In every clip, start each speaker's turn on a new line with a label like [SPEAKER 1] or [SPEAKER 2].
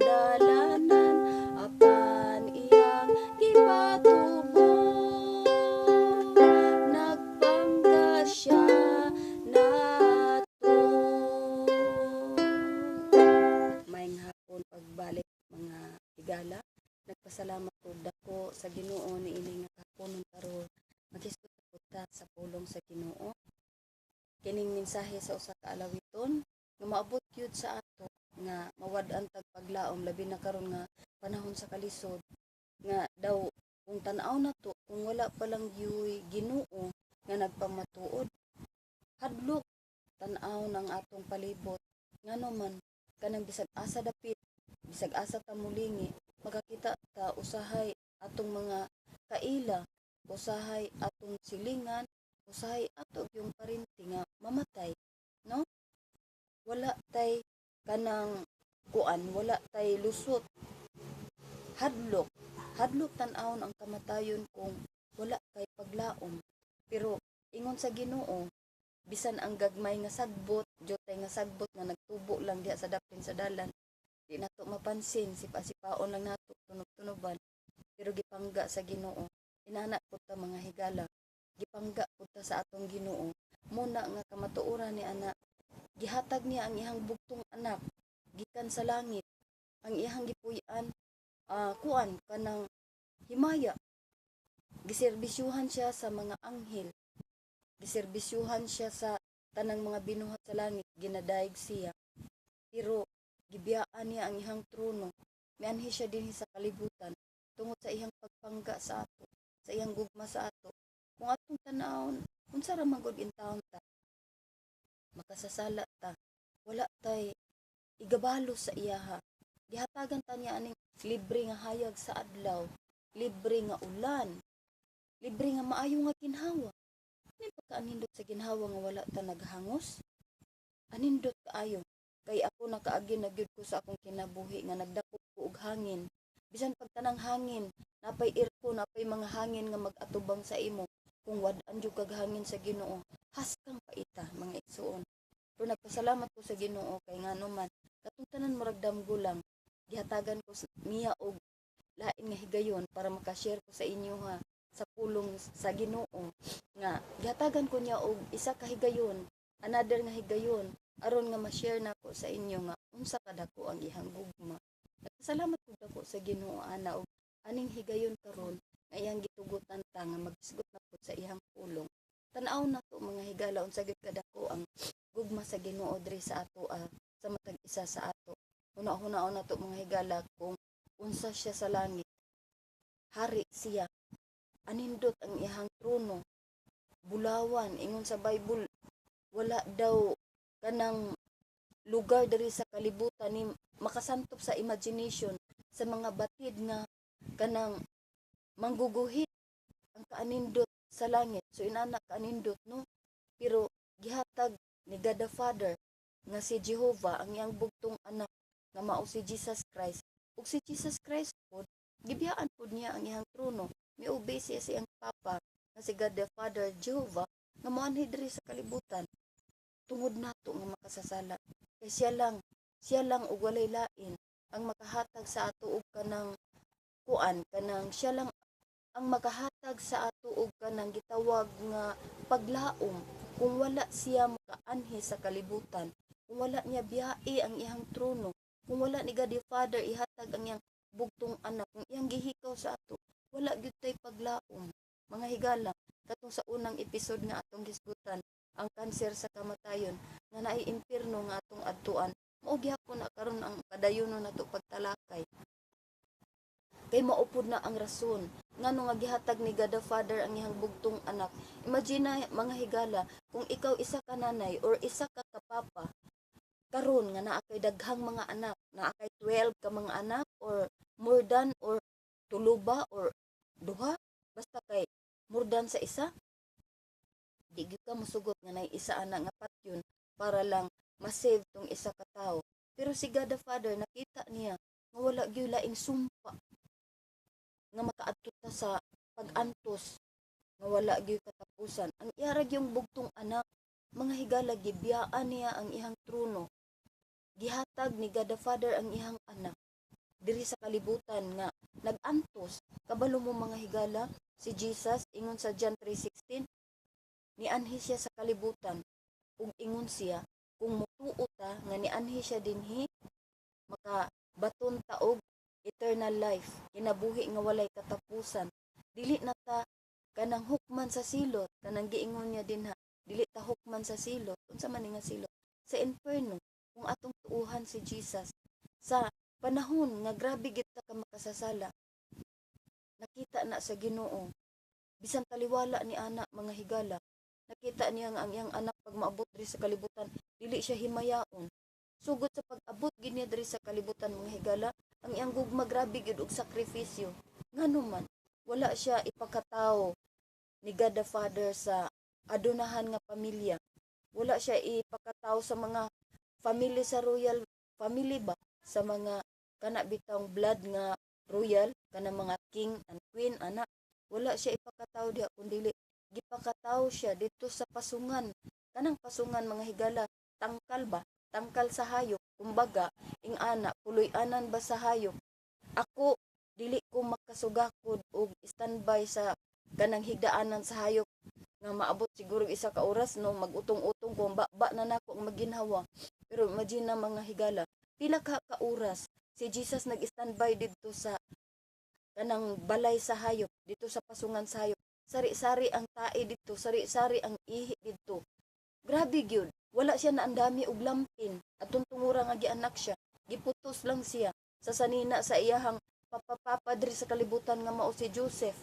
[SPEAKER 1] kadalanan apan iyang gipatubo. Nagpangga siya nato. Maayong hapon pagbalik mga higala. Nagpasalamat ko dako sa Ginoo niini nga kapunon karon. Maghisgot ta sa pulong sa Ginoo. Kining mensahe sa usa ka alawiton nga maabot gyud sa ato nga mawad-an tag paglaom labi na karon nga panahon sa kalisod nga daw kung tan-aw nato kung wala pa lang gyud Ginoo nga nagpamatuod hadlok tan-aw ng atong palibot ngano man kanang bisag asa dapit bisag asa ta mulingi makakita ta usahay atong mga kaila usahay atong silingan usahay ato yung parinti nga mamatay no wala tay kanang kuan wala tay lusot hadlok tan-awon ang kamatayon kung wala kay paglaom pero ingon sa Ginoo bisan ang gagmay nga sagbot jotay nga sagbot nga nagtubo lang diha sa dapin sa dalan di nato mapansin sipa-sipaon lang nato tunog-tunoban pero gipangga sa Ginoo inana pud ta mga higala gipangga pud ta sa atong Ginoo muna nga kamatuoran ni ana gihatag niya ang iyang bugtong anak gikan sa langit ang iyang gipuy-an kuan kanang himaya giserbisyuhan siya sa mga anghel giserbisyuhan siya sa tanang mga binuhat sa langit ginadaig siya pero gibiyaan niya ang iyang trono mianhi siya dinhi sa kalibutan tungod sa iyang pagpangga sa ato sa iyang gugma sa ato kung atong tan-awon unsa ra man gud intawon ta makasasala ta wala tay igabalo sa iyaha gihatagan ta niya aning libre nga hayag sa adlaw libre nga ulan libre nga maayo nga ginhawa ni pagkaanindot sa ginhawa nga wala ta naghangos anindot kaayo kay ako nakaagi na gyud ko sa akong kinabuhi nga nagdakop ko og hangin bisan pag tanang hangin napay aircon napay mga hangin nga mag-atubang sa imo kung wad-an jud kag hangin sa Ginoo haskang paita mga igsuon pero nagpasalamat ko sa Ginoo kay ngano man katong tanan murag damgo lang gihatagan ko niya og lain nga higayon para maka-share ko sa inyo ha sa pulong sa Ginoo nga gihatagan ko niya og isa ka higayon another nga higayon aron nga ma-share nako sa inyo nga unsa kadako ang ihang gugma nagpasalamat ko dako sa Ginoo ana og aning higayon karon nga iyang gitugutan ta nga magisgot na po sa ihang pulong tan-aw na to mga higala unsa gyud kadako ang gugma sa Ginoo diri sa ato sa matag isa sa ato una-una na to mga higala kung unsa siya sa langit hari siya anindot ang iyang trono bulawan ingon sa Bible wala daw kanang lugar diri sa kalibutan ni makasantop sa imagination sa mga batid nga kanang mangguguhit ang kaanindot sa langit so inana kaanindot no pero gihatag ni God the Father nga si Jehovah ang iyang bugtong anak nga mao si Jesus Christ ug si Jesus Christ pod gibiyaan pod niya ang iyang trono miobey siya sa iyang papa nga si God the Father Jehovah nga moanhi diri sa kalibutan tungod nato nga makasasala kay siya lang ug walay lain ang makahatag sa ato og kanang kuan kanang siya lang ang makahatag sa ato og kanang gitawag nga paglaom kung wala siya makaanhi sa kalibutan kung wala niya biyae ang iyang trono kung wala ni God the Father ihatag ang iyang bugtong anak kung iyang gihikaw sa ato wala gyud tay paglaom mga higala katong sa unang episode nga atong gisgutan ang kanser sa kamatayon nga naay impierno nga atong adtuan mao gyapon na karon ang padayonon nato pagtalakay kay maupod na ang rason ngano nga gihatag ni God the Father ang iyang bugtong anak imagine mga higala kung ikaw isa ka nanay or isa ka kapapa karon nga naa kay daghang mga anak naa kay 12 ka mga anak or more than or tulo ba or duha basta kay more than sa isa di gyud ka mosugot nga nay isa ana nga patyon para lang ma-save tong isa ka tawo pero si God the Father nakita niya nga wala gyud laing sumpa nga makaadto ta sa pag-antos nga wala gyud katapusan ang iyara yung bugtong anak mga higala gibiyaan niya ang ihang trono gihatag ni God the Father ang ihang anak diri sa kalibutan nga nagantos. Kabalo mo mga higala, si Jesus ingon sa John 3:16, nianhi siya sa kalibutan ug ingon siya kung mutuo ta nga nianhi siya dinhi maka baton ta og eternal life, kinabuhi nga walay katapusan. Dili na ta kanang hukman sa silot, kanang giingon niya dinha, dili ta hukman sa silot. Unsa man nga silot? Sa inferno, kung atong tuuhan si Jesus sa panahon nga grabe gid ta ka makasasala. Nakita na sa Ginoo, bisan taliwala ni anak mga higala. Nakita niya nga ang iyang anak pag maabot diri sa kalibutan, dili siya himayaon. Sugod sa pag-abot gid niya diri sa kalibutan mga higala, ang iyang gugma grabe gid og sakripisyo. Nganuman, wala siya ipakatawo ni God the Father sa adunahan nga pamilya. Wala siya ipakatawo sa mga family sa royal family ba, sa mga kana bitang blood nga royal, kana mga king and queen ana. Wala siya ipakatawo diha kundi gipakatawo siya dito sa pasungan. Kanang pasungan mga higala, tangkal ba? Tangkal sa hayop. Kumbaga, ing ana, puloy-anan ba sa hayop? Ako, dili ko makasugakod og standby sa kanang higdaanan sa hayop nga maabot siguro isa ka oras no magutong-utong ko ba na nako ang maginhawa. Pero imagine na mga higala, pila ka oras si Jesus nag-standby dito sa kanang balay sa hayop, dito sa pasungan sa hayop. Sari-sari ang tae dito, sari-sari ang ihi dito. Grabe gyud. Wala siya na andami og lampin. Atong tungura nga gianak siya. Giputos lang siya sa sanina sa iyahang papa diri sa kalibutan nga mao si Joseph.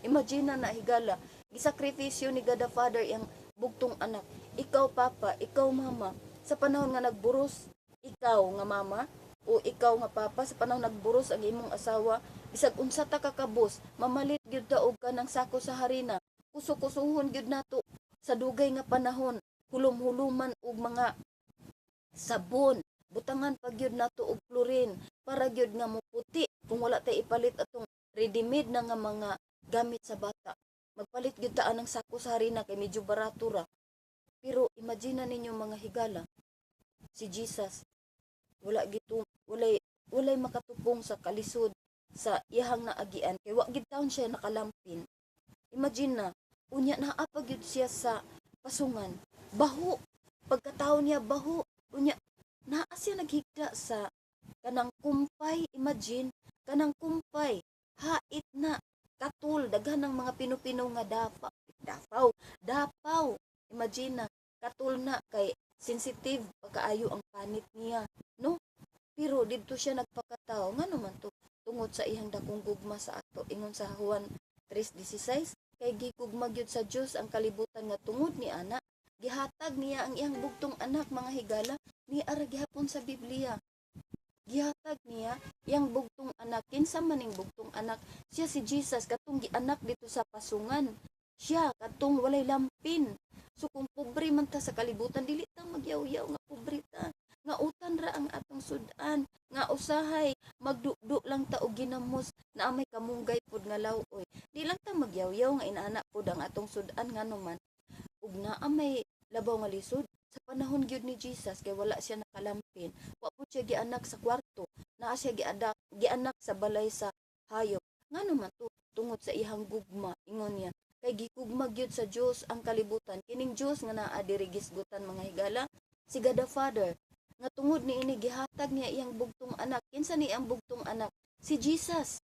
[SPEAKER 1] Imagine na higala, gisakripisyo ni God the Father yang bugtong anak. Ikaw papa, ikaw mama, sa panahon nga nagburos, ikaw nga mama o ikaw nga papa, sa panahon nagburos ang imong asawa, bisag unsa ta kakabos, mamalit gyud ta og kanang sako sa harina. Kuso-kusuhon gyud nato sa dugay nga panahon, hulum-huluman og mga sabon, butangan pa gyud nato og chlorine para gyud nga muputi kung wala tay ipalit atong ready-made na nga mga gamit sa bata. Magpalit gyud ta anang sako sa harina kay medyo barato ra. Pero imagine ninyo mga higala, si Jesus walay makatupong sa kalisod sa iyahang naagian kay wa gid taon siya nakalampin. Imagine na, unya naapa gyud siya sa pasungan. Baho, pagkataon niya baho, unya naa siya naghigda sa kanang kumpay. Imagine, kanang kumpay, hait na, katul, daghan ng mga pinupino nga dapaw. Imagine na, katul na kay sensitive pagkaayo ang panit niya, no? Pero didto siya nagpakataw, nga naman to, tungod sa iyang dakong gugma sa ato, ingon sa Juan 3:16, kay gigugma gyud sa Dios ang kalibutan nga tungod ni ana, gihatag niya ang iyang bugtong anak mga higala, ni ara gihapon sa Biblia. Gihatag niya iyang bugtong anak. Kinsa maning bugtong anak? Siya si Jesus katong gianak dito sa pasungan. Siya katong walay lampin. So kung pobre man ta sa kalibutan, dili ta magyaw-yaw nga pobre ta. Nga utan ra ang atong sudan, nga usahay magdukduk lang ta og ginamos na may kamunggay pod nga lawoy. Di lang ta magyaw-yaw nga inaana pod ang atong sudan nganuman. Ug naa may labaw nga lisod sa panahon gyud ni Jesus kay wala siya nakalampin. Wa po siya gianak sa kwarto, naa siya gianak sa balay sa hayop. Nganuman to tungod sa ihang gugma, ingon niya. Kay gigugma gyud sa Dios ang kalibutan. Kining Dios nga naa diri gisgutan mga higala, si God the Father. Nga tungod ni ini gihatag niya iyang bugtong anak. Kinsa ni ang bugtong anak? Si Jesus.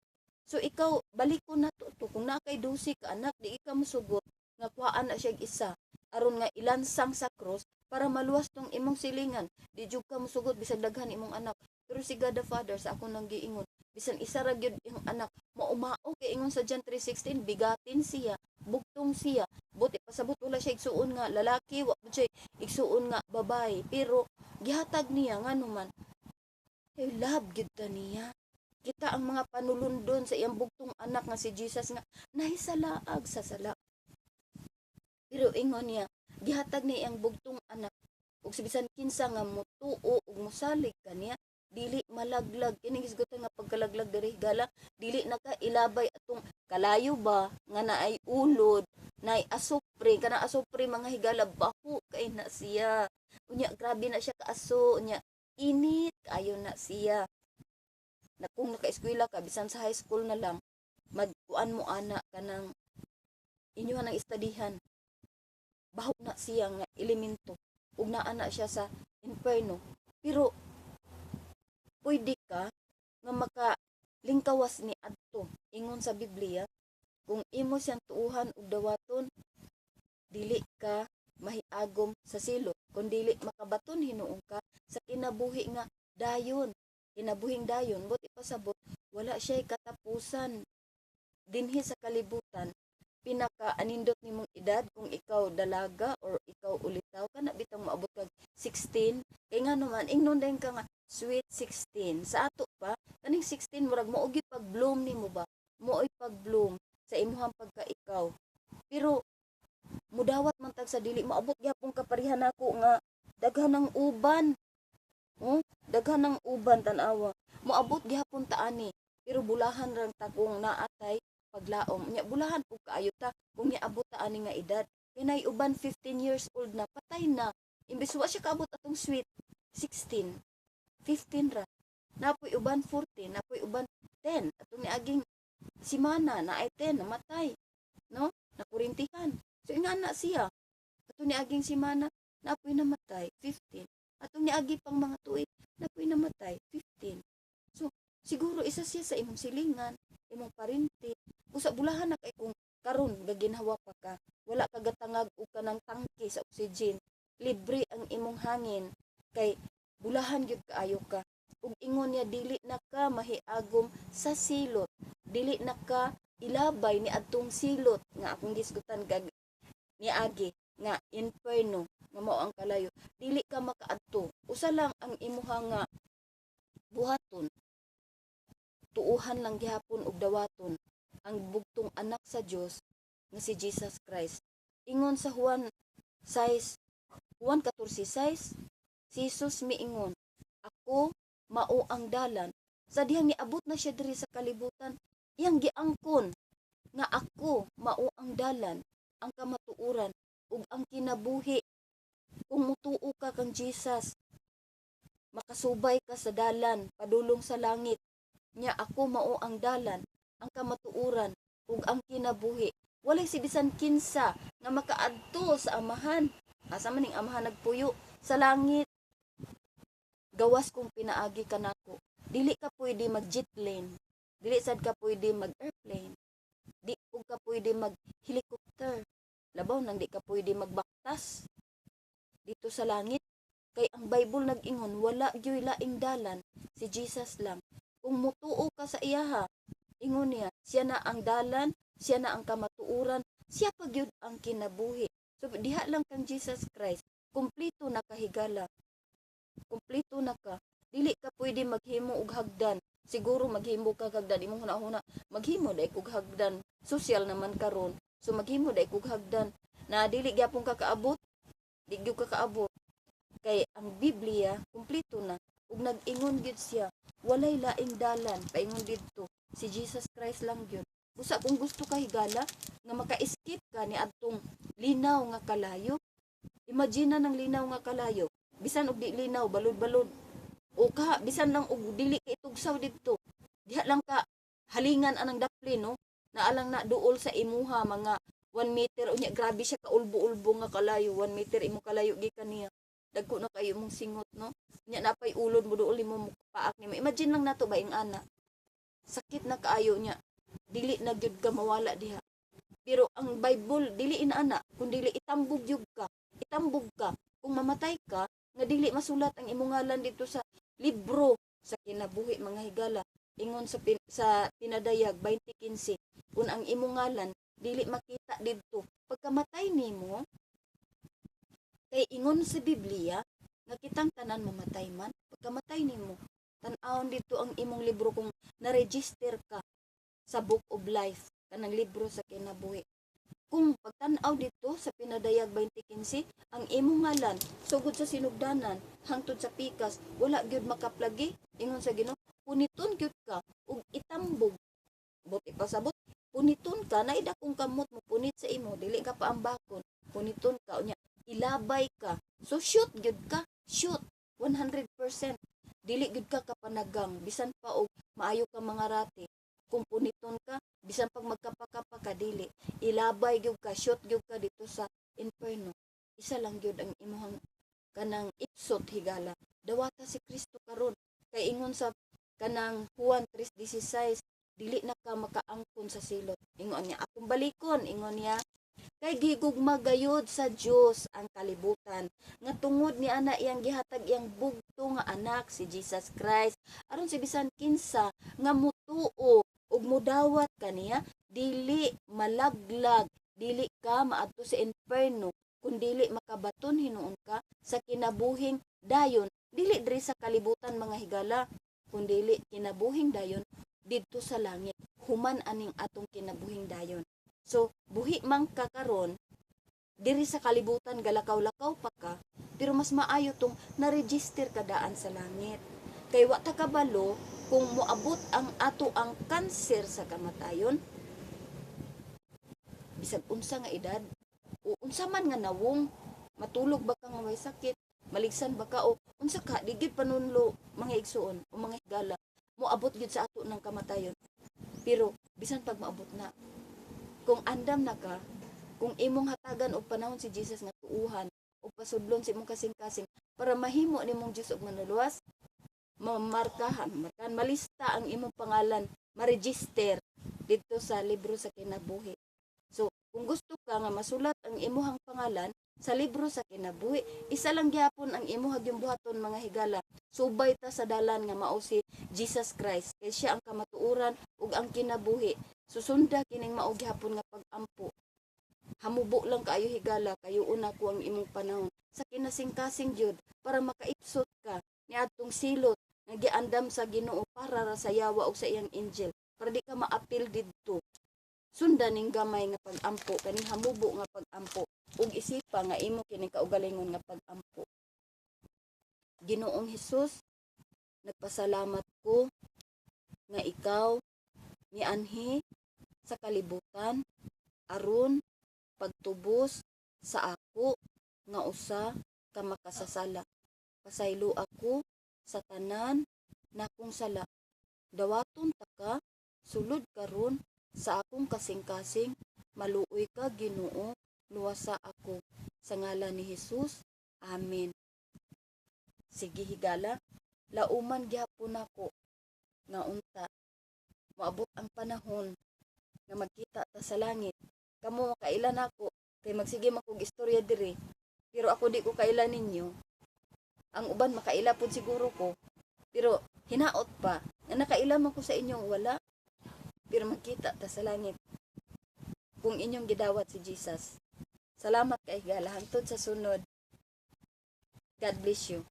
[SPEAKER 1] So ikaw balik ko na to kung na kay 12 ka anak di ka mosugot nga kuhaan na siya isa aron nga ilansang sa cross para maluwas tong imong silingan. Di jud ka mosugot bisag daghan imong anak. Pero si God the Father sa akong nang giingon, bisan isa ra gyud imong anak, maumao kay ingon sa John 3:16, bigatin siya, bugtong siya. Buti pasabot wala siya igsuon nga lalaki, wa siya igsuon nga babae, pero gihatag niya nganuman. Kay love gyud ta niya. Kita ang mga panulundon sa iyang bugtong anak nga si Jesus nga nahisalaag sa sala. Pero ingon niya, gihatag niya iyang bugtong anak. Ug bisan kinsa nga motuo ug mosalig kaniya, dili malaglag. Kining isgutan nga pagkalaglag diri higala, dili nakailabay atong kalayo ba nga naay ulod, naay asupre, kana asupre mga higala baho kay na siya. Unya grabe na siya kaaso, unya init ayo na siya. na kung naka-eskwela ka bisan sa high school na lang, magkuan mo ana kanang inyo nang istadihan, bahog na siya nga elemento ug naa na siya sa inferno. Pero pwede ka nga makalingkawas ni adto ingon sa Biblia, kung imo siyang tuuhan ug dawaton, dili ka mahiagom sa silot, kung dili makabaton hinuong ka sa kinabuhi nga dayon, kinabuhing dayon. But ipasabot wala siya katapusan dinhi sa kalibutan. Pinaka-anindot nimong edad kung ikaw dalaga or ikaw ulitaw ka na bitang maabot kag 16, kay nga naman ingnon din ka nga sweet 16 sa ato pa kaning 16 murag mao gyud pag bloom nimo ba, mooy pag bloom sa imuhang pagka-ikaw. Pero mudawat man tag sa dili maabot gyapon kaparihan nako nga daghan ng uban. Daghan ng uban tan-awa. Moabot gyapon ta ani, pero bulahan ra ta kung naatay paglaom. Nya bulahan pug kaayo ta kung niabot ta ani nga edad. Kay nay uban 15 years old na, patay na. Imbes wa siya kaabot atong sweet 16, 15 ra. Napoy uban 14, napoy uban 10. Atong niaging simana na ay 10 namatay, no? Nakurintihan. So inga na siya. Atong niaging simana napoy namatay 15. Atong niagi pang mga tuig napoy namatay 15. So siguro isa siya sa imong silingan, imong parinti. Usa bulahan na kay kung karon gaginhawa pa ka, wala ka gatangag og kanang tangke sa oxygen, libre ang imong hangin, kay bulahan gyud kaayo ka. Ug ingon niya dili na ka mahiagom sa silot, dili na ka ilabay ni adtong silot nga akong gisgutan kag niagi nga inferno nga mao ang kalayo. Dili ka makaadto, usa lang ang imuha nga buhaton, tuuhan lang gihapon og dawaton ang bugtong anak sa Dios nga si Jesus Christ. Ingon sa Juan 14:6, si Jesus miingon, ako mao ang dalan. Sa dihang niabot na siya diri sa kalibutan, iyang giangkon nga ako mao ang dalan, ang kamatuoran ug ang kinabuhi. Kung mutuo ka kang Jesus, makasubay ka sa dalan padulong sa langit. Nya ako mao ang dalan, ang kamatuoran ug ang kinabuhi. Walay si bisan kinsa nga makaadto sa amahan. Asa man ning amahan nagpuyo sa langit. Gawas kung pinaagi ka nako. Dili ka pwede mag jet plane. Dili sad ka pwede mag airplane. Di ka pwede mag helicopter. Labaw nang di ka pwede magbaktas dito sa langit. Kay ang Bible nag-ingon wala gyoy laing dalan, si Jesus lang. Kung mutuo ka sa iyaha, ingon niya, siya na ang dalan, siya na ang kamatuoran, siya pa gyud ang kinabuhi. So diha lang kang Jesus Christ, kumpleto na kahigala. Kumpleto na ka. Dili ka pwede maghimo og hagdan. Siguro maghimo ka hagdan imong hunahuna, maghimo dai kog hagdan. Social naman karon. So maghimo dai kog hagdan na dili gyapon ka kaabot. Di gyud ka kaabot. Kay ang Biblia kumpleto na ug nag-ingon gyud siya, walay laing dalan paingon didto. Si Jesus Christ lang gyud. Busa kung gusto ka higala nga maka-escape ka ni adtong linaw nga kalayo. Imagine ng linaw nga kalayo. Bisan og di linaw, balod-balod. O ka, bisan lang og dili ka itugsaw didto. Diha lang ka halingan anang dapli, no? Naalang na duol sa imuha mga 1 meter. Unya, grabe siya kaulbo-ulbo nga kalayo. 1 meter imo kalayo gikan niya. Dagko na kayo mong singot, no? Unya, napay ulod mo duol imo paak nimo. Imagine lang nato ba ing ana. Sakit na kaayo niya. Dili na gyud ka mawala diha. Pero ang Bible dili inaana, kun dili itambog gyud ka. Itambog ka. Kung mamatay ka, nga dili masulat ang imong ngalan dito sa libro sa kinabuhi mga higala. Ingon sa Tinadayag 20:15, kung ang imong ngalan dili makita didto pagkamatay nimo, kay ingon sa Biblia nga kitang tanan mamatay man pagkamatay nimo. Tan-awon dito ang imong libro kung na-register ka sa Book of Life, kanang libro sa kinabuhi. Kung pagtan-aw dito sa Pinadayag 20:15, ang imong ngalan sugod sa sinugdanan hangtod sa pikas, wala gyud makaplagi. Ingon sa Ginoo, puniton gyud ka ug itambog. Bot ipasabot, puniton ka na idakong kamot mo punit sa imo, dili ka paambakon. Puniton ka unya ilabay ka. So shoot gyud ka, shoot 100%. dili gyud ka kapanagang bisan pa og maayo ka mga rati. Kung puniton ka, bisan pag magkapakapa ka dili, ilabay gyud ka, shoot gyud ka dito sa inferno. Isa lang gyud ang imong kanang ipsot higala. Dawata si Kristo karon kay ingon sa kanang Juan 3:16, dili na ka makaangkon sa silot. Ingon niya, akong balikon, ingon niya, kay gigugma gayud sa Dios ang kalibutan nga tungod ni ana iyang gihatag iyang bugto nga anak si Jesus Christ aron si bisan kinsa nga mutuo ug mudawat kaniya dili malaglag, dili ka maadto sa inferno, kun dili makabaton hinuon ka sa kinabuhing dayon, dili diri sa kalibutan mga higala, kun dili kinabuhing dayon didto sa langit, human aning atong kinabuhing dayon. So, buhi man ka karon diri sa kalibutan galakaw-lakaw pa ka, pero mas maayo tong na-register ka daan sa langit. Kay wa ta kabalo kung moabot ang ato ang kanser sa kamatayon, bisag unsa nga edad, o unsa man nga nawong, matulog ba ka nga may sakit, maligsan ba ka, o unsa ka, digid panunlo mga igsuon, o mga higala, moabot gid sa ato ng kamatayon. Pero, bisan pag maabot na, kung andam na ka, kung imong hatagan og panahon si Jesus nga tuuhan o pasudlon si imong kasing-kasing para mahimo nimong Dios og manuluwas, mamarkahan, malista ang imong pangalan, ma-register dito sa libro sa kinabuhi. So, kung gusto ka nga masulat ang imuhang pangalan sa libro sa kinabuhi, isa lang gyapon ang imuhang gimbuhaton mga higala. Subay ta sa dalan nga mao si Jesus Christ, kay siya ang kamatuoran ug ang kinabuhi. Susunda kining mao gyapon nga pag-ampo. Hamubo lang kaayo higala, kayo una ko ang imong panahon sa kinasing-kasing Diod para makaipsot ka niadtong silot nga giandam sa Ginoo para ra sa yawa og sa iyang angel, para di ka maapil didto. Sundan ning gamay nga pag-ampo, kaning hamubo nga pag-ampo ug isipa nga imo kining kaugalingon nga pag-ampo. Ginoong Hesus, nagpasalamat ko nga ikaw nianhi sa kalibutan aron pagtubos sa ako nga usa ka makasasala. Pasaylo ako sa tanan na akong sala. Dawaton ta ka sulod karon sa akong kasing-kasing, maluoy ka Ginoo, luwasa ako sa ngalan ni Hesus. Amen. Sige higala, lauman gyapon ako nga unta moabot ang panahon nga magkita ta sa langit. Kamo makailan ako kay magsige makog istorya diri, pero ako di ko kailan ninyo. Ang uban makaila pud siguro ko, pero hinaot pa nga nakaila man ko sa inyong wala, pero magkita ta sa langit kung inyong gidawat si Jesus. Salamat kay higala, hangtod sa sunod. God bless you.